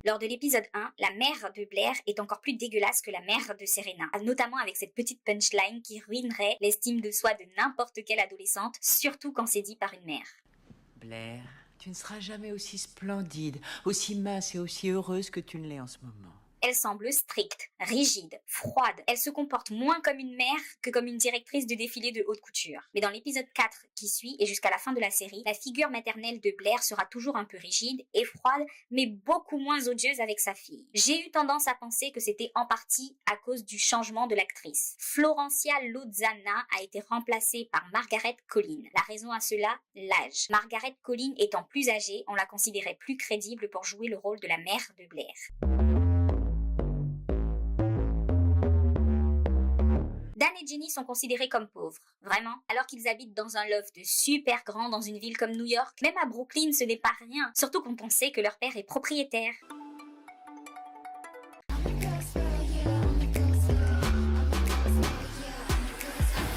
Lors de l'épisode 1, la mère de Blair est encore plus dégueulasse que la mère de Serena, notamment avec cette petite punchline qui ruinerait l'estime de soi de n'importe quelle adolescente, surtout quand c'est dit par une mère. Blair, tu ne seras jamais aussi splendide, aussi mince et aussi heureuse que tu ne l'es en ce moment. Elle semble stricte, rigide, froide. Elle se comporte moins comme une mère que comme une directrice de défilé de haute couture. Mais dans l'épisode 4 qui suit et jusqu'à la fin de la série, la figure maternelle de Blair sera toujours un peu rigide et froide, mais beaucoup moins odieuse avec sa fille. J'ai eu tendance à penser que c'était en partie à cause du changement de l'actrice. Florencia Lozana a été remplacée par Margaret Collin. La raison à cela, l'âge. Margaret Collin étant plus âgée, on la considérait plus crédible pour jouer le rôle de la mère de Blair. Dan et Jenny sont considérés comme pauvres, vraiment, alors qu'ils habitent dans un loft super grand dans une ville comme New York. Même à Brooklyn, ce n'est pas rien, surtout quand on sait que leur père est propriétaire.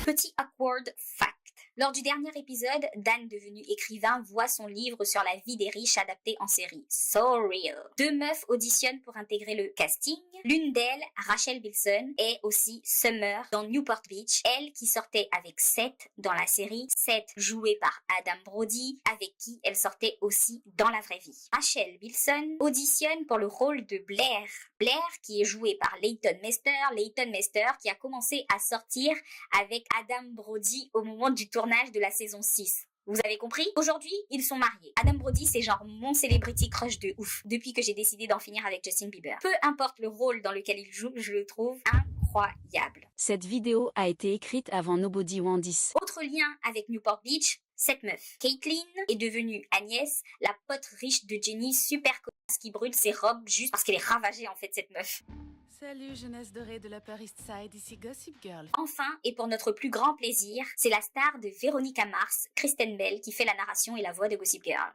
Petit awkward fact. Lors du dernier épisode, Dan, devenu écrivain, voit son livre sur la vie des riches adapté en série. So real. 2 meufs auditionnent pour intégrer le casting. L'une d'elles, Rachel Bilson, est aussi Summer dans Newport Beach. Elle qui sortait avec Seth dans la série. Seth joué par Adam Brody, avec qui elle sortait aussi dans la vraie vie. Rachel Bilson auditionne pour le rôle de Blair. Blair qui est joué par Leighton Meester qui a commencé à sortir avec Adam Brody au moment du tournage de la saison 6. Vous avez compris? Aujourd'hui, ils sont mariés. Adam Brody, c'est genre mon celebrity crush de ouf, depuis que j'ai décidé d'en finir avec Justin Bieber. Peu importe le rôle dans lequel il joue, je le trouve incroyable. Cette vidéo a été écrite avant Nobody Want This. Autre lien avec Newport Beach, cette meuf. Caitlin est devenue Agnès, la pote riche de Jenny, super connasse qui brûle ses robes juste parce qu'elle est ravagée en fait, cette meuf. Salut jeunesse dorée de la Paris Side, ici Gossip Girl. Enfin, et pour notre plus grand plaisir, c'est la star de Veronica Mars, Kristen Bell, qui fait la narration et la voix de Gossip Girl.